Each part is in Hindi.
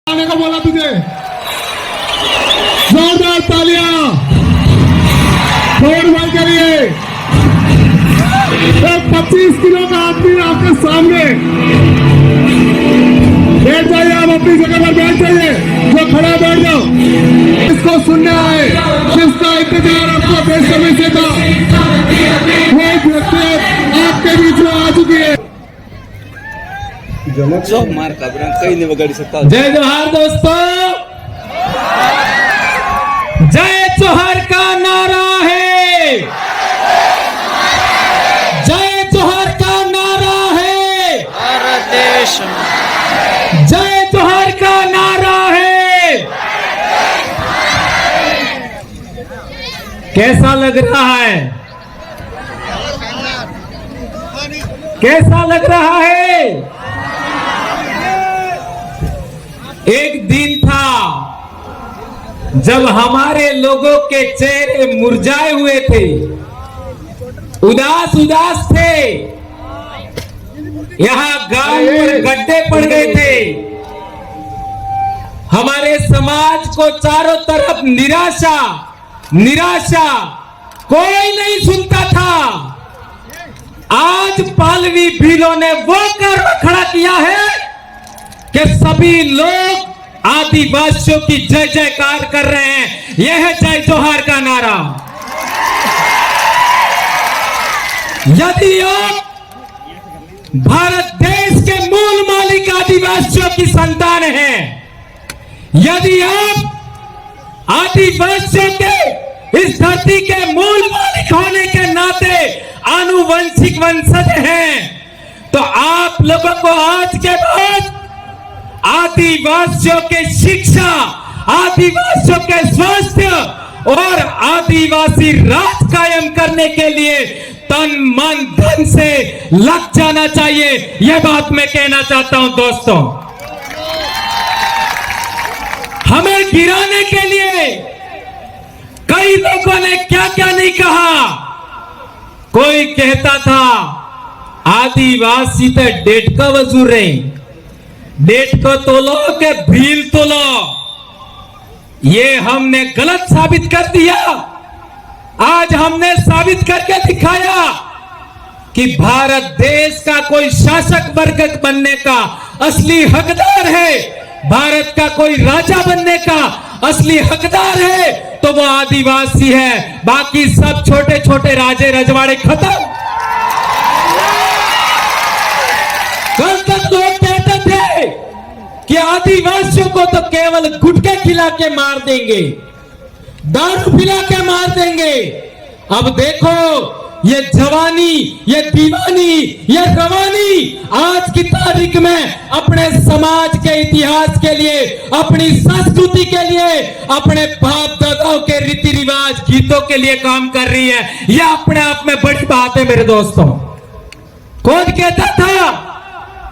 आने को बोला तुझे, जोरदार तालियां छोड़ भाई के लिए। 25 किलो का आदमी आपके सामने। बैठ जाइए, आप अपनी जगह पर बैठ जाइए, जो खड़ा बैठ जाओ। इसको सुनने आए, जिसका इंतजार आपको बेसब्री से था, वो व्यक्ति आपके बीच में आ चुकी है। मार का कहीं नहीं बगाड़ी सकता। जय जोहार दोस्तों, जय जोहार का नारा है, जय जोहार का नारा है, भारत देश जय जोहार का नारा है। कैसा लग रहा है, कैसा लग रहा है? एक दिन था जब हमारे लोगों के चेहरे मुरझाए हुए थे, उदास उदास थे। यहाँ गांव पर गड्ढे पड़ गए थे। हमारे समाज को चारों तरफ निराशा निराशा, कोई नहीं सुनता था। आज पालवी भीलों ने वो कर्म खड़ा किया है कि सभी लोग आदिवासियों की जय जयकार कर रहे हैं। यह है जय जोहार का नारा। यदि आप भारत देश के मूल मालिक आदिवासियों की संतान हैं, यदि आप आदिवासियों के इस धरती के मूल मालिक होने के नाते आनुवंशिक वंशज हैं, तो आप लोगों को आज के बाद आदिवासियों के शिक्षा, आदिवासियों के स्वास्थ्य और आदिवासी राज कायम करने के लिए तन मन धन से लग जाना चाहिए। यह बात मैं कहना चाहता हूं दोस्तों। हमें गिराने के लिए कई लोगों ने क्या क्या नहीं कहा। कोई कहता था आदिवासी तो डेट का वजूर रहे, डेट को तोलो के भील तोलो। ये हमने गलत साबित कर दिया। आज हमने साबित करके दिखाया कि भारत देश का कोई शासक वर्ग बनने का असली हकदार है, भारत का कोई राजा बनने का असली हकदार है तो वो आदिवासी है। बाकी सब छोटे छोटे राजे रजवाड़े खत्म। कल तक लोग कहते थे कि आदिवासियों को तो केवल गुटखे खिला के मार देंगे, दारू पिला के मार देंगे। अब देखो ये जवानी, ये दीवानी, ये रवानी आज की तारीख में अपने समाज के इतिहास के लिए, अपनी संस्कृति के लिए, अपने बाप दादाओं के रीति रिवाज गीतों के लिए काम कर रही है। यह अपने आप में बड़ी बात है मेरे दोस्तों। कौन कहता था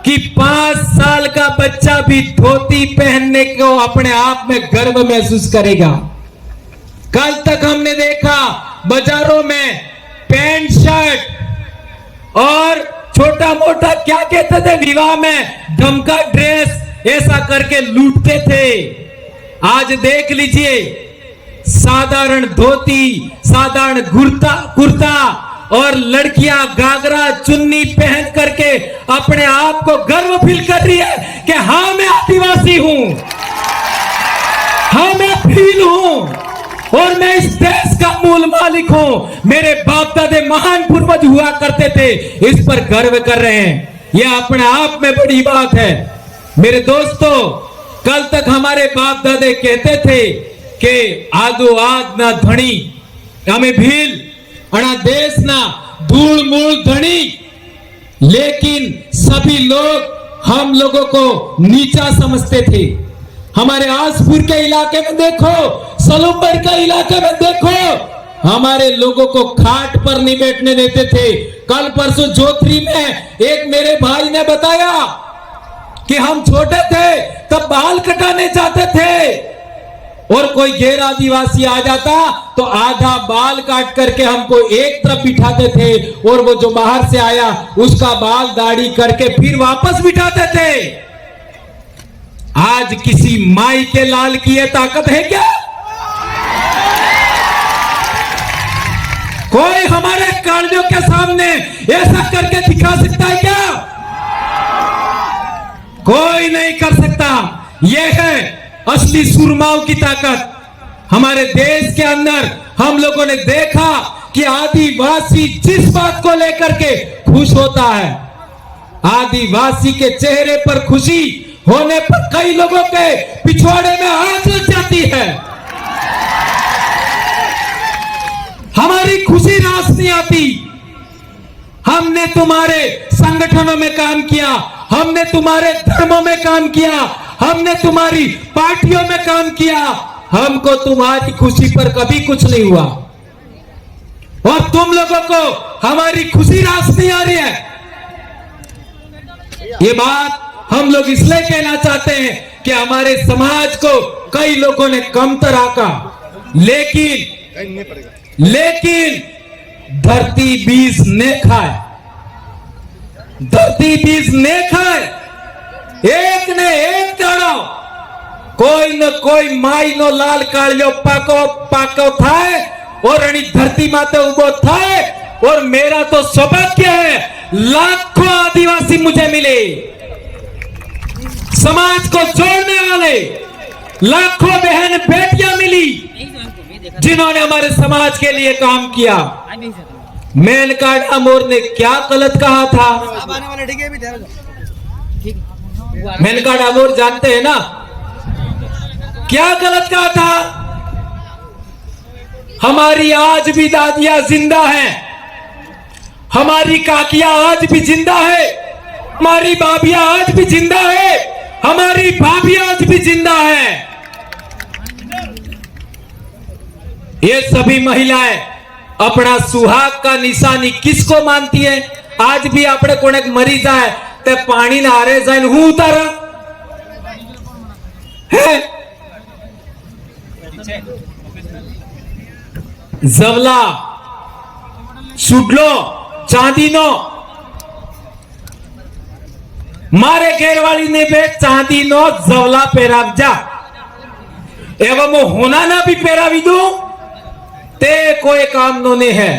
कि 5 साल का बच्चा भी धोती पहनने को अपने आप में गर्व महसूस करेगा। कल तक हमने देखा बाजारों में पैंट शर्ट और छोटा मोटा क्या कहते थे, विवाह में ढमका ड्रेस ऐसा करके लूटते थे। आज देख लीजिए साधारण धोती, साधारण कुर्ता और लड़कियां घाघरा चुन्नी पहन करके अपने आप को गर्व फील कर रही है कि हाँ मैं आदिवासी हूं, हाँ मैं भील हूं और मैं इस देश का मूल मालिक हूं। मेरे बाप दादे महान पूर्वज हुआ करते थे, इस पर गर्व कर रहे हैं। यह अपने आप में बड़ी बात है मेरे दोस्तों। कल तक हमारे बाप दादे कहते थे कि आदो आद ना धनी, हमें भील अणा देश ना धूल मूल धनी, लेकिन सभी लोग हम लोगों को नीचा समझते थे। हमारे आसपुर के इलाके में देखो, सलूम्बर के इलाके में देखो, हमारे लोगों को खाट पर नहीं बैठने देते थे। कल परसों जोधरी में एक मेरे भाई ने बताया कि हम छोटे थे तब बाल कटाने जाते थे और कोई गैर आदिवासी आ जाता तो आधा बाल काट करके हमको एक तरफ बिठाते थे और वो जो बाहर से आया उसका बाल दाढ़ी करके फिर वापस बिठाते थे। आज किसी माई के लाल की ये ताकत है क्या? कोई हमारे कालियों के सामने ऐसा करके दिखा सकता है क्या? कोई नहीं कर सकता। यह है असली सुरमाओं की ताकत। हमारे देश के अंदर हम लोगों ने देखा कि आदिवासी जिस बात को लेकर के खुश होता है, आदिवासी के चेहरे पर खुशी होने पर कई लोगों के पिछवाड़े में आग लग जाती है। हमारी खुशी रास नहीं आती। हमने तुम्हारे संगठनों में काम किया, हमने तुम्हारे धर्मों में काम किया, हमने तुम्हारी पार्टियों में काम किया, हमको तुम्हारी खुशी पर कभी कुछ नहीं हुआ और तुम लोगों को हमारी खुशी रास नहीं आ रही है। ये बात हम लोग इसलिए कहना चाहते हैं कि हमारे समाज को कई लोगों ने कमतर आका, लेकिन धरती बीज ने खाए, धरती बीज ने खाए। एक ने एक जानो कोई न कोई माई नो लाल कालियो पाको थाए और अणी धरती माते उबो थाए। और मेरा तो सौभाग्य है, लाखों आदिवासी मुझे मिले, समाज को जोड़ने वाले लाखों बहन बेटियां मिली जिन्होंने हमारे समाज के लिए काम किया। मेनका डामोर ने क्या गलत कहा था? मेनका डामोर जानते हैं ना क्या गलत कहा था? हमारी आज भी दादियां जिंदा हैं, हमारी काकियां आज भी जिंदा है, हमारी भाभियां आज भी जिंदा है, हमारी भाभियां आज भी जिंदा है। ये सभी महिलाएं अपना सुहाग का निशानी किसको मानती है? आज भी अपने कोने मरी जाए ते पानी ना हारे जाए हूं उतारा है। जवला सुडलो चांदीनो मारे घेरवाली ने बे चांदीनो जवला पेरावजा एवं होना ना भी पेरावी दू ते कोई काम नो ने है।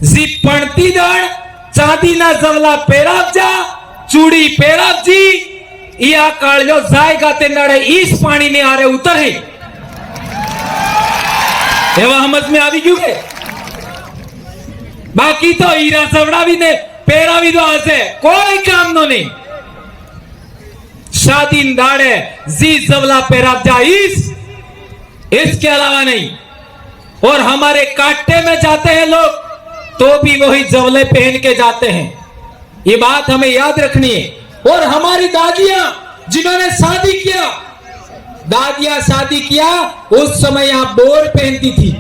जी पणती दड़ चांदी ना जवला पेरावजा चूड़ी पेरावजी या कालियो जाएगा ते नड़े इस पानी ने आरे उतरे एवं समझ में आवी क्यों? बाकी तो हीरा सवड़ा भी ने पेरा भी दो आसे कोई काम नो नहीं। शादी दाड़े जी जवला पेरा जाइस, इसके अलावा नहीं। और हमारे काटे में जाते हैं लोग तो भी वही जवले पहन के जाते हैं, ये बात हमें याद रखनी है। और हमारी दादियां जिन्होंने शादी किया, दादियां शादी किया उस समय यहां बोर पहनती थी,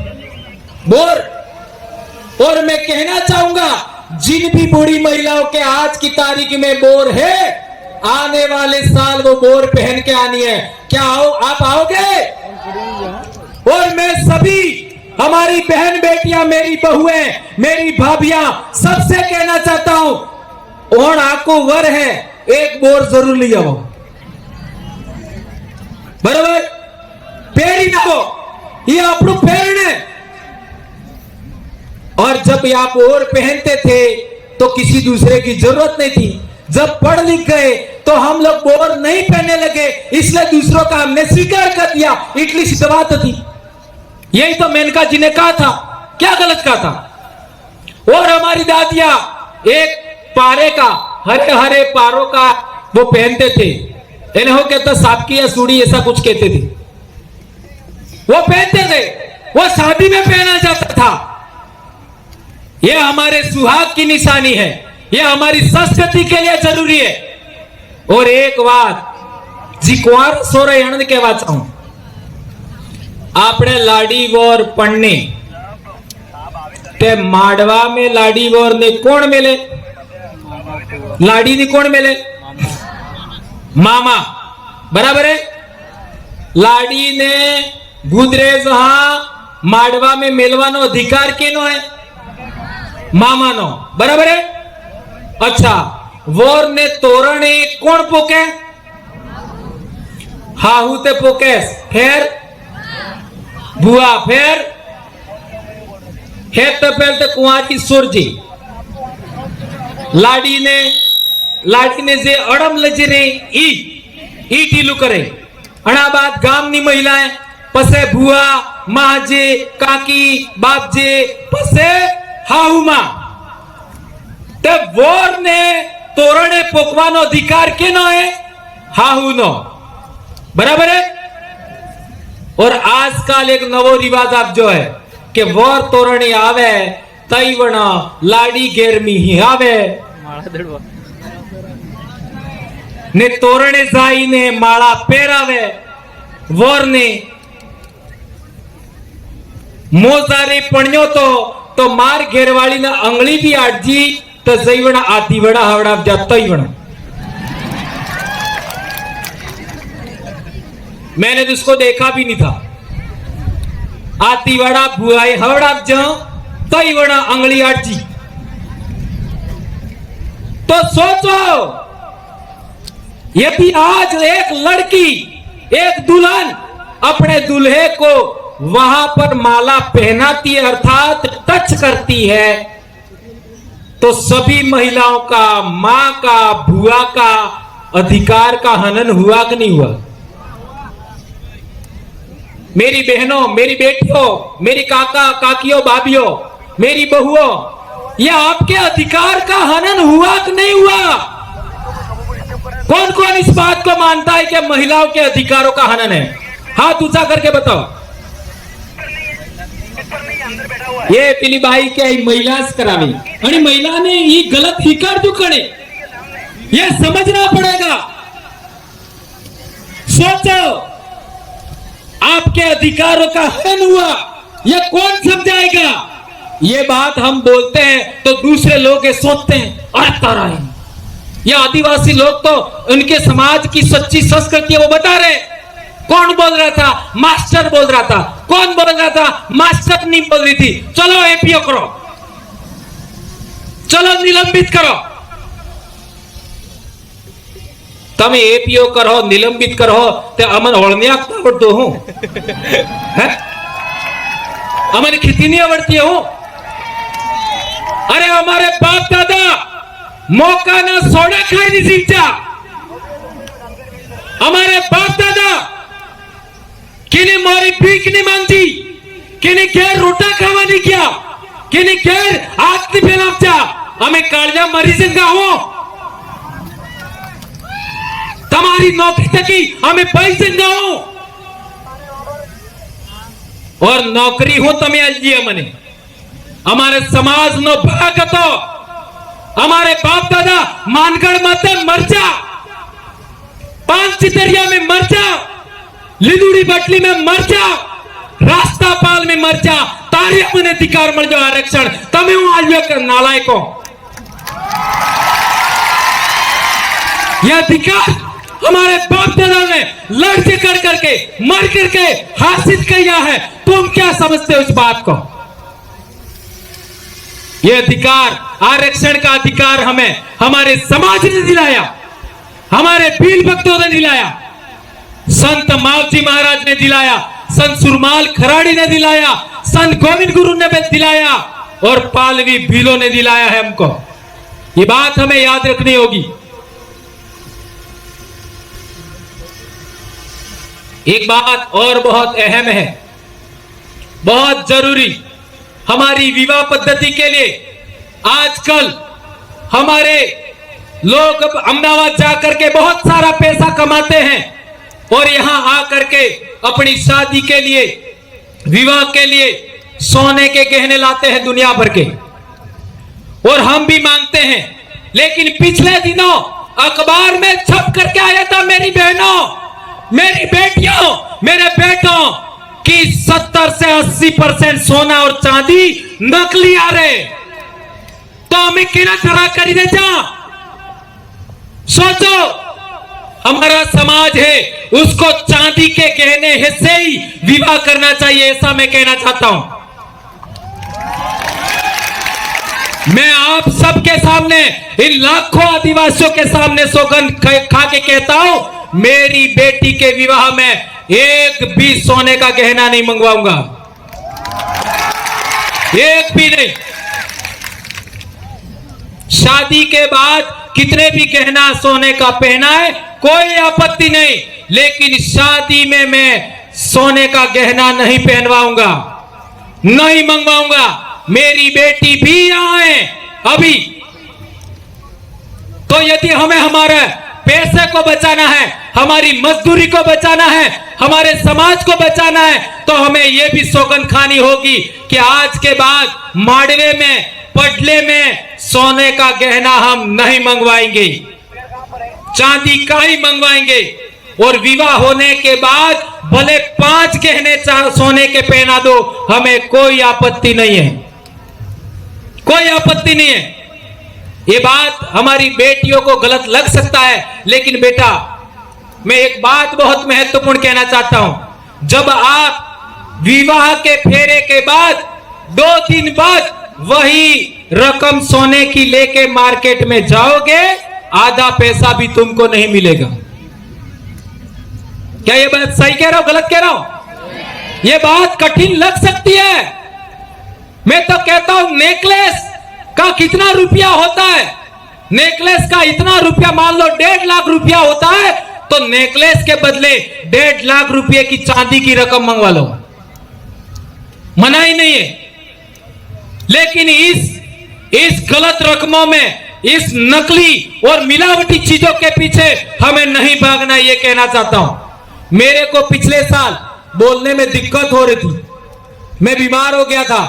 बोर। और मैं कहना चाहूंगा जिन भी बूढ़ी महिलाओं के आज की तारीख में बोर है, आने वाले साल वो बोर पहन के आनी है। क्या आप आओगे? और मैं सभी हमारी बहन बेटियां, मेरी बहुएं, मेरी भाभियां सबसे कहना चाहता हूं, और आपको वर है एक बोर जरूर ले आओ, बराबर? पेरी ना हो ये अपनू पेरने। और जब आप और पहनते थे तो किसी दूसरे की जरूरत नहीं थी। जब पढ़ लिख गए तो हम लोग बोर नहीं पहनने लगे, इसलिए दूसरों का हमने स्वीकार कर दिया। इटली सी बात थी, यही तो मेनका जी ने कहा था। क्या गलत कहा था? और हमारी दादियां एक पारे का, हरे हरे पारों का वो पहनते थे, इन्हें हो कहता सापकी या सूड़ी ऐसा कुछ कहते थे, वो पहनते थे, वो शादी में पहना जाता था। यह हमारे सुहाग की निशानी है, यह हमारी संस्कृति के लिए जरूरी है। और एक बात जी कुंवर सोरे आनंद कहवा चाहूं, आपने लाडी वोर पढ़ने ते माडवा में लाडी वोर ने कौन मिले? लाडी ने कौन मिले? मामा, बराबर है। लाडी ने गुदरेज माडवा में मिलवानो अधिकार केनो है? मामा नो, बराबर है। अच्छा, वोर ने तोरण कौन पोके? हाहू ते पोकेस फिर बुआ फिर हे तो पहले कुंवारी सुरजी लाडी ने जे अड़म लजरे ई टीलू करे अणा बाद गामनी महिलाएं पसे बुआ माजे काकी बापजे पसे हाहुमा ते वोर ने तोरणे पोकवानो अधिकार केनो है हाहू नो बराबर है। और आजकल एक नवो रिवाज आप जो है कि वोर तोरणी आवे तईवण लाडी गेरमी ही आवे ने तोरणे जाई ने माला पेरावे वोर ने मोजारे पण्यो तो मार घेरवाली ना अंगली भी आटजी तो जईवण आतीवण हवड़ा जा तईवण। मैंने तो उसको देखा भी नहीं था। आतीवड़ा बुआई हवड़ा जा तईवण अंगली आटजी। तो सोचो यदि आज एक लड़की एक दुल्हन अपने दूल्हे को वहां पर माला पहनाती है अर्थात टच करती है तो सभी महिलाओं का मां का बुआ का अधिकार का हनन हुआ कि नहीं हुआ। मेरी बहनों मेरी बेटियों मेरी काका काकियों भाभियों मेरी बहुओं यह आपके अधिकार का हनन हुआ कि नहीं हुआ। कौन कौन इस बात को मानता है कि महिलाओं के अधिकारों का हनन है हाथ ऊंचा करके बताओ। ये पिली बाई के महिलास करावी आणि महिला ने ये गलत हिकार जो करे ये समझना पड़ेगा। सोचो आपके अधिकारों का हनन हुआ ये कौन समझाएगा। ये बात हम बोलते हैं तो दूसरे लोग ये सोचते हैं अरे तारा है ये आदिवासी लोग तो उनके समाज की सच्ची संस्कृति है वो बता रहे। कौन बोल रहा था मास्टर बोल रहा था। कौन बोल रहा था मास्टर नहीं बोल रही थी। चलो एपीओ करो चलो निलंबित करो। तमे एपीओ करो निलंबित करो ते अमन ओळणी आवडतो हूं अमन खेती नहीं आवड़ती हूं। अरे हमारे बाप दादा मौका ना सोडा खाई नहीं सीखा। हमारे बाप दादा किने मारी भीख नहीं मांगती किने घेर रोटा खावा नहीं किया किने घेर हाथ नहीं फैलावचा हमें काळजा मरी संगा हो तमारी नौकरी तकी हमें पैसे संगा हो और नौकरी हो तमे अलजी मने हमारे समाज नो भाग तो हमारे बाप दादा मानगढ़ मत मर जा पांच चितरिया में मर जा लिदुड़ी बटली में मर जा रास्ता पाल में मर जा तारे अपने अधिकार मर जाओ आरक्षण तमे हूं आज नालायको यह अधिकार हमारे बाप दादा ने लड़ के कर करके मर करके हासिल किया है। तुम क्या समझते हो इस बात को। यह अधिकार आरक्षण का अधिकार हमें हमारे समाज ने दिलाया हमारे बील भक्तों ने दिलाया संत मावजी महाराज ने दिलाया संत सुरमाल खराड़ी ने दिलाया संत गोविंद गुरु ने भी दिलाया और पालवी भीलों ने दिलाया है हमको। ये बात हमें याद रखनी होगी। एक बात और बहुत अहम है बहुत जरूरी हमारी विवाह पद्धति के लिए आजकल हमारे लोग अहमदाबाद जाकर के बहुत सारा पैसा कमाते हैं और यहां आकर के अपनी शादी के लिए विवाह के लिए सोने के गहने लाते हैं दुनिया भर के और हम भी मांगते हैं। लेकिन पिछले दिनों अखबार में छप करके आया था मेरी बहनों मेरी बेटियों मेरे बेटों कि 70 से 80% सोना और चांदी नकली आ रहे तो हमें किना तरह करी दे जा। सोचो हमारा समाज है उसको चांदी के गहने हिस्से ही विवाह करना चाहिए ऐसा मैं कहना चाहता हूं। मैं आप सबके सामने इन लाखों आदिवासियों के सामने सौगंध खा के कहता हूं मेरी बेटी के विवाह में एक भी सोने का गहना नहीं मंगवाऊंगा, एक भी नहीं। शादी के बाद कितने भी गहना सोने का पहना है, कोई आपत्ति नहीं, लेकिन शादी में मैं सोने का गहना नहीं पहनवाऊंगा, नहीं मंगवाऊंगा। मेरी बेटी भी यहां है अभी, तो यदि हमें हमारे पैसे को बचाना है, हमारी मजदूरी को बचाना है, हमारे समाज को बचाना है, तो हमें यह भी सौगंध खानी होगी कि आज के बाद माड़वे में, पडले में सोने का गहना हम नहीं मंगवाएंगे, चांदी का ही मंगवाएंगे। और विवाह होने के बाद भले 5 गहने सोने के पहना दो, हमें कोई आपत्ति नहीं है, कोई आपत्ति नहीं है। ये बात हमारी बेटियों को गलत लग सकता है, लेकिन बेटा मैं एक बात बहुत महत्वपूर्ण कहना चाहता हूं। जब आप विवाह के फेरे के बाद 2 दिन बाद वही रकम सोने की लेके मार्केट में जाओगे, आधा पैसा भी तुमको नहीं मिलेगा। क्या ये बात सही कह रहा हूं, गलत कह रहा हूं? ये बात कठिन लग सकती है। मैं तो कहता हूं नेकलेस का कितना रुपया होता है, नेकलेस का इतना रुपया, मान लो 1.5 लाख रुपया होता है, तो नेकलेस के बदले 1.5 लाख रुपए की चांदी की रकम मंगवा लो, मना ही नहीं है। लेकिन इस गलत रकमों में, इस नकली और मिलावटी चीजों के पीछे हमें नहीं भागना, यह कहना चाहता हूं। मेरे को पिछले साल बोलने में दिक्कत हो रही थी, मैं बीमार हो गया था,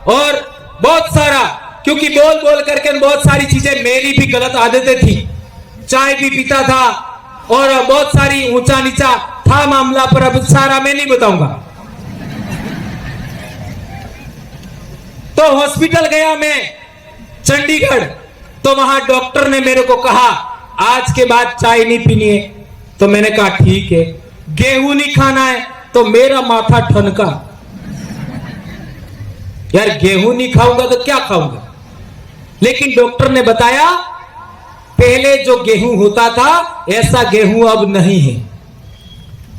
और बहुत सारा, क्योंकि बोल बोल करके बहुत सारी चीजें, मेरी भी गलत आदतें थी, चाय भी पीता था और बहुत सारी ऊंचा नीचा था मामला, पर अब सारा मैं नहीं बताऊंगा। तो हॉस्पिटल गया मैं चंडीगढ़, तो वहां डॉक्टर ने मेरे को कहा आज के बाद चाय नहीं पीनी है, तो मैंने कहा ठीक है। गेहूं नहीं खाना है, तो मेरा माथा ठनका, यार गेहूं नहीं खाऊंगा तो क्या खाऊंगा। लेकिन डॉक्टर ने बताया पहले जो गेहूं होता था ऐसा गेहूं अब नहीं है।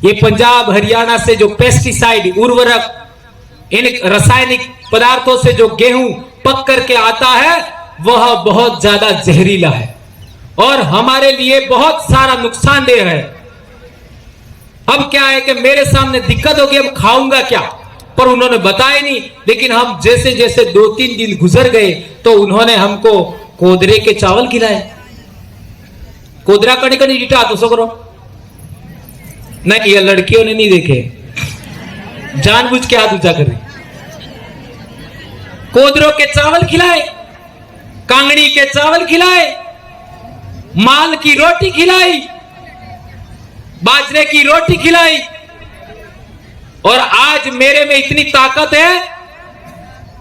ये पंजाब हरियाणा से जो पेस्टिसाइड, उर्वरक, इन रासायनिक पदार्थों से जो गेहूं पक करके आता है वह बहुत ज्यादा जहरीला है और हमारे लिए बहुत सारा नुकसानदेह है। अब क्या है कि मेरे सामने दिक्कत होगी, अब खाऊंगा क्या, पर उन्होंने बताया नहीं। लेकिन हम जैसे जैसे 2-3 दिन गुजर गए तो उन्होंने हमको कोदरे के चावल खिलाए। कोदरा कड़ी कड़ी डिटा तो सो नहीं, ये लड़कियों ने नहीं देखे, जानबूझ के हाथ ऊंचा कर रही। कोदरों के चावल खिलाए, कांगड़ी के चावल खिलाए, माल की रोटी खिलाई, बाजरे की रोटी खिलाई। और आज मेरे में इतनी ताकत है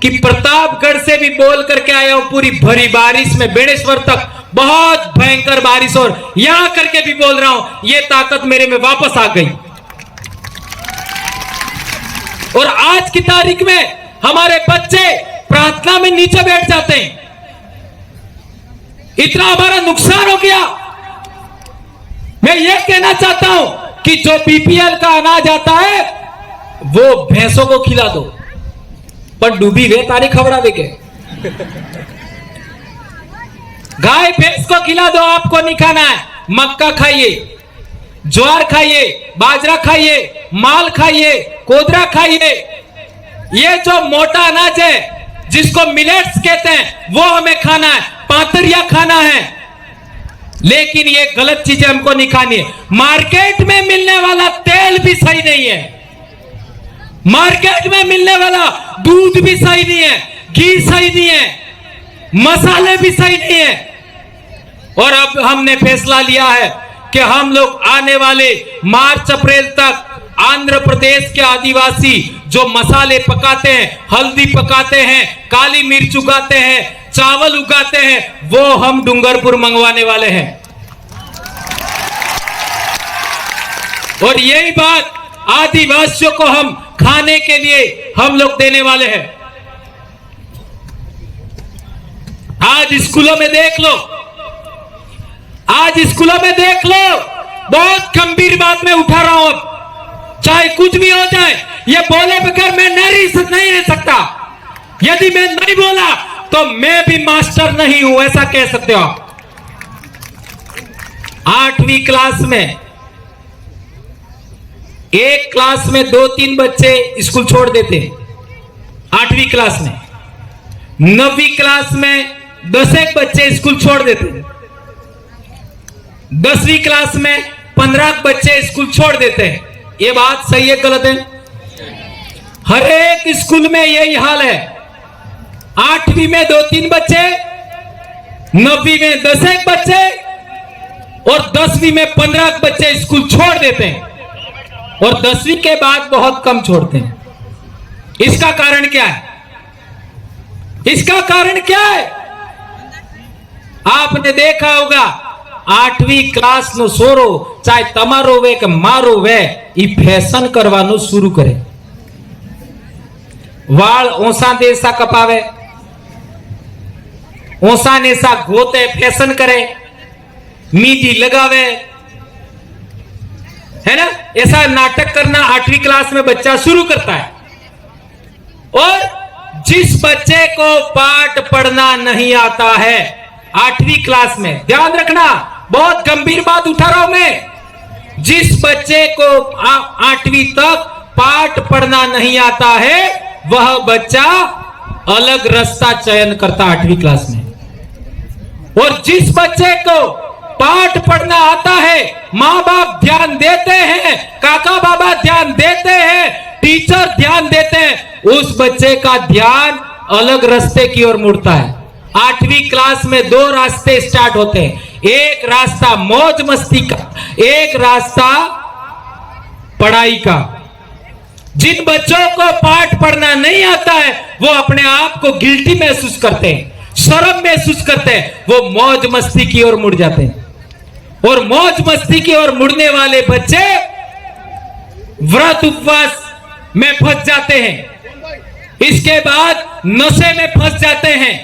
कि प्रतापगढ़ से भी बोल करके आया हूं, पूरी भरी बारिश में बेणेश्वर तक बहुत भयंकर बारिश, और यहां करके भी बोल रहा हूं, यह ताकत मेरे में वापस आ गई। और आज की तारीख में हमारे बच्चे प्रार्थना में नीचे बैठ जाते हैं, इतना हमारा नुकसान हो गया। मैं यह कहना चाहता हूं कि जो बीपीएल का अनाज आता है वो भैंसों को खिला दो, पर डूबी वे तारी खबरावे के गाय भैंस को खिला दो, आपको नहीं खाना है। मक्का खाइए, ज्वार खाइए, बाजरा खाइए, माल खाइए, कोदरा खाइए। ये जो मोटा अनाज है जिसको मिलेट्स कहते हैं वो हमें खाना है, पातरिया खाना है। लेकिन ये गलत चीजें हमको नहीं खानी है। मार्केट में मिलने वाला तेल भी सही नहीं है, मार्केट में मिलने वाला दूध भी सही नहीं है, घी सही नहीं है, मसाले भी सही नहीं है। और अब हमने फैसला लिया है कि हम लोग आने वाले मार्च अप्रैल तक आंध्र प्रदेश के आदिवासी जो मसाले पकाते हैं, हल्दी पकाते हैं, काली मिर्च उगाते हैं, चावल उगाते हैं, वो हम डूंगरपुर मंगवाने वाले हैं। और यही बात आदिवासियों को हम खाने के लिए हम लोग देने वाले हैं। आज स्कूलों में देख लो, आज स्कूलों में देख लो, बहुत गंभीर बात मैं उठा रहा हूं। अब चाहे कुछ भी हो जाए, ये बोले बगैर मैं नहीं रह सकता। यदि मैं नहीं बोला तो मैं भी मास्टर नहीं हूं, ऐसा कह सकते हो आप। 8वीं क्लास में एक क्लास में 2-3 बच्चे स्कूल छोड़ देते, 8वीं क्लास में। 9वीं क्लास में 10 बच्चे स्कूल छोड़ देते, 10वीं क्लास में 15 बच्चे स्कूल छोड़ देते हैं। ये बात सही है गलत है? हर एक स्कूल में यही हाल है। 8वीं में 2-3 बच्चे, 9वीं में 10 बच्चे और 10वीं में 15 बच्चे स्कूल छोड़ देते हैं और 10वीं के बाद बहुत कम छोड़ते हैं। इसका कारण क्या है? इसका कारण क्या है? आपने देखा होगा 8वीं क्लास नो सोरो चाहे तमारो वे के मारो वे ई फैशन करवानो शुरू करे। वाल ओसा देसा कपावे, ओसा नेसा गोते फैशन करे, मीडी लगावे, है ना? ऐसा नाटक करना 8वीं क्लास में बच्चा शुरू करता है। और जिस बच्चे को पाठ पढ़ना नहीं आता है 8वीं क्लास में, ध्यान रखना, बहुत गंभीर बात उठा रहा हूं मैं। जिस बच्चे को 8वीं तक पाठ पढ़ना नहीं आता है वह बच्चा अलग रास्ता चयन करता 8वीं क्लास में। और जिस बच्चे को पाठ पढ़ना आता है, माँ बाप ध्यान देते हैं, काका बाबा ध्यान देते हैं, टीचर ध्यान देते हैं, उस बच्चे का ध्यान अलग रास्ते की ओर मुड़ता है। 8वीं क्लास में 2 रास्ते स्टार्ट होते हैं, एक रास्ता मौज मस्ती का, एक रास्ता पढ़ाई का। जिन बच्चों को पाठ पढ़ना नहीं आता है वो अपने आप को गिल्टी महसूस करते हैं, शर्म महसूस करते हैं, वो मौज मस्ती की ओर मुड़ जाते हैं। और मौज मस्ती की ओर मुड़ने वाले बच्चे व्रत उपवास में फंस जाते हैं, इसके बाद नशे में फंस जाते हैं,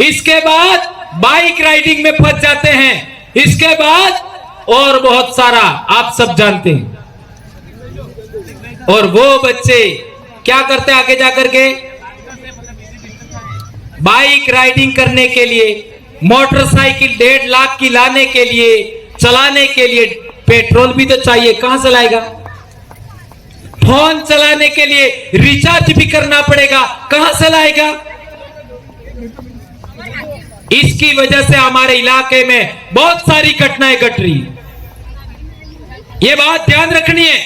इसके बाद बाइक राइडिंग में फंस जाते हैं, इसके बाद और बहुत सारा आप सब जानते हैं। और वो बच्चे क्या करते हैं आगे जाकर के? बाइक राइडिंग करने के लिए, मोटरसाइकिल 1.5 लाख की लाने के लिए, चलाने के लिए पेट्रोल भी तो चाहिए, कहां से लाएगा? फोन चलाने के लिए रिचार्ज भी करना पड़ेगा, कहां से लाएगा? इसकी वजह से हमारे इलाके में बहुत सारी घटनाएं घट रही है। ये बात ध्यान रखनी है।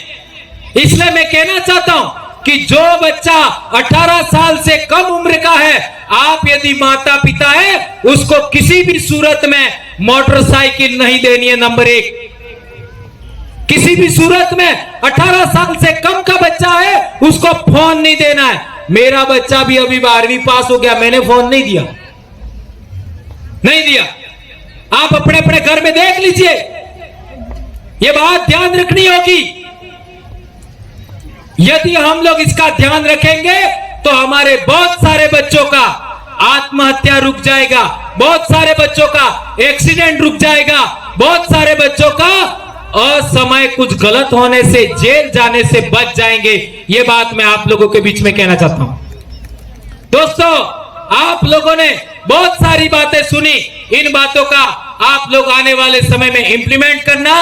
इसलिए मैं कहना चाहता हूं कि जो बच्चा 18 साल से कम उम्र का है, आप यदि माता पिता है, उसको किसी भी सूरत में मोटरसाइकिल नहीं देनी है। नंबर 1, किसी भी सूरत में 18 साल से कम का बच्चा है उसको फोन नहीं देना है। मेरा बच्चा भी अभी 12वीं पास हो गया, मैंने फोन नहीं दिया। आप अपने अपने घर में देख लीजिए, यह बात ध्यान रखनी होगी। यदि हम लोग इसका ध्यान रखेंगे तो हमारे बहुत सारे बच्चों का आत्महत्या रुक जाएगा, बहुत सारे बच्चों का एक्सीडेंट रुक जाएगा, बहुत सारे बच्चों का असमय कुछ गलत होने से, जेल जाने से बच जाएंगे। ये बात मैं आप लोगों के बीच में कहना चाहता हूं। दोस्तों, आप लोगों ने बहुत सारी बातें सुनी, इन बातों का आप लोग आने वाले समय में इंप्लीमेंट करना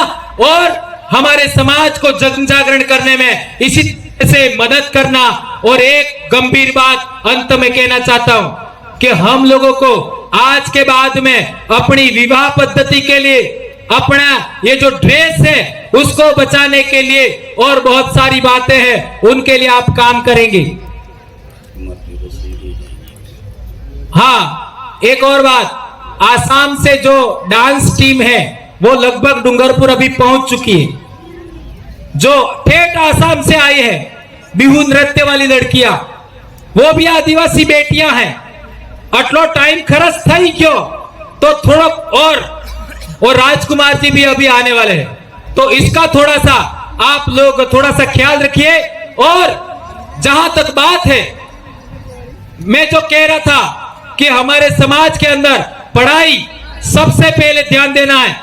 और हमारे समाज को जन जागरण करने में इसी तरह से मदद करना। और एक गंभीर बात अंत में कहना चाहता हूं कि हम लोगों को आज के बाद में अपनी विवाह पद्धति के लिए, अपना ये जो ड्रेस है उसको बचाने के लिए और बहुत सारी बातें हैं, उनके लिए आप काम करेंगे। हाँ, एक और बात, आसाम से जो डांस टीम है वो लगभग डूंगरपुर अभी पहुंच चुकी है। जो ठेठ आसाम से आई है बिहू नृत्य वाली लड़कियां, वो भी आदिवासी बेटियां हैं। अटलो टाइम खरस था ही क्यों, तो थोड़ा और राजकुमार जी भी अभी आने वाले हैं, तो इसका थोड़ा सा आप लोग थोड़ा सा ख्याल रखिए। और जहां तक बात है, मैं जो कह रहा था कि हमारे समाज के अंदर पढ़ाई सबसे पहले ध्यान देना है।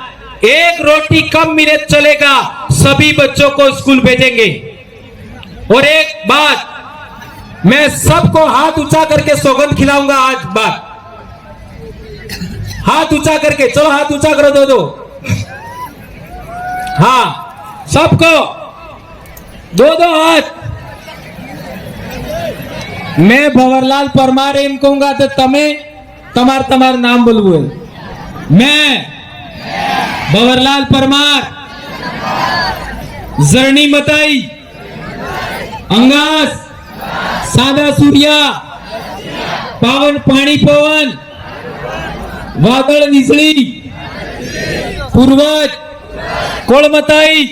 एक रोटी कम मिले चलेगा, सभी बच्चों को स्कूल भेजेंगे। और एक बात, मैं सबको हाथ ऊंचा करके सौगंध खिलाऊंगा आज बात, हाथ ऊंचा करके, चलो हाथ ऊंचा करो दो दो, हाँ सबको दो दो हाथ। मैं भंवरलाल परमार एम कहूंगा तो तमे तमार तमार नाम बोलबो। मैं भंवरलाल परमार जरनी मताई अंगास सादा सूर्या पावन पाणी पवन वादळ विजळी पूर्वज कोळमताई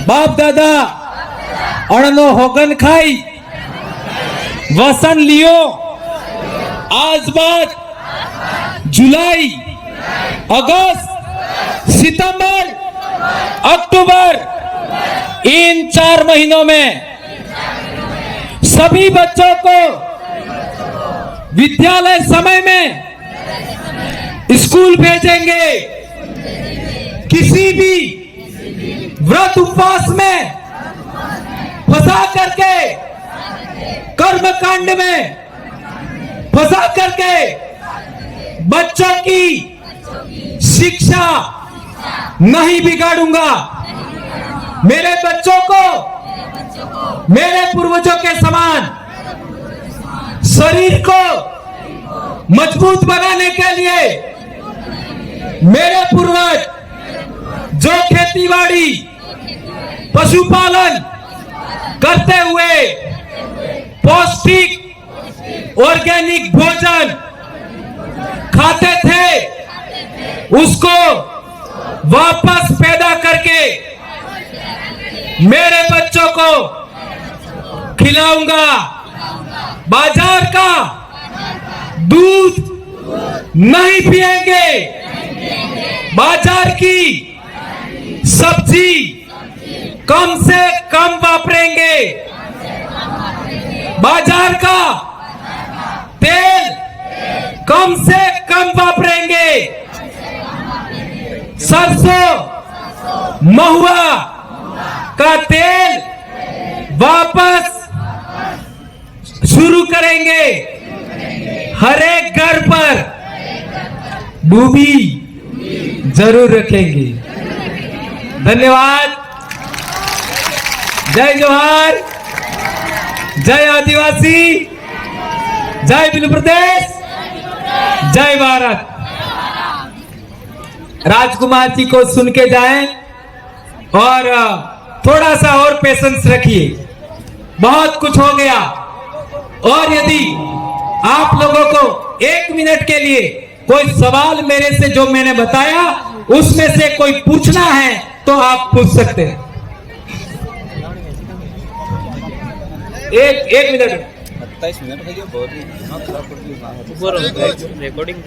बाप दादा अणनो होगन खाई वसन लियो आज बाद जुलाई अगस्त सितंबर अक्टूबर इन 4 महीनों में सभी बच्चों को विद्यालय समय में स्कूल भेजेंगे। किसी भी व्रत उपवास में फंसा करके, कर्म कांड में फंसा करके बच्चों की शिक्षा नहीं बिगाड़ूंगा। मेरे बच्चों को मेरे पूर्वजों के समान शरीर को मजबूत बनाने के लिए मेरे पूर्वज जो खेतीबाड़ी पशुपालन करते हुए पौष्टिक ऑर्गेनिक भोजन खाते थे, उसको वापस पैदा करके मेरे बच्चों को खिलाऊंगा। बाजार का दूध नहीं पिएंगे, बाजार की सब्जी कम से कम वापरेंगे, बाजार का तेल कम से कम वापरेंगे, सरसों महुआ का तेल वापस शुरू करेंगे। हर एक घर पर डूबी जरूर रखेंगे। धन्यवाद। जय जोहार, जय आदिवासी, जय बिल प्रदेश, जय भारत। राजकुमार जी को सुन के जाएं और थोड़ा सा और पेशेंस रखिए, बहुत कुछ हो गया। और यदि आप लोगों को 1 मिनट के लिए कोई सवाल मेरे से जो मैंने बताया उसमें से कोई पूछना है तो आप पूछ सकते हैं। एक मिनट 27 मिनट हो गया, बहुत रिकॉर्डिंग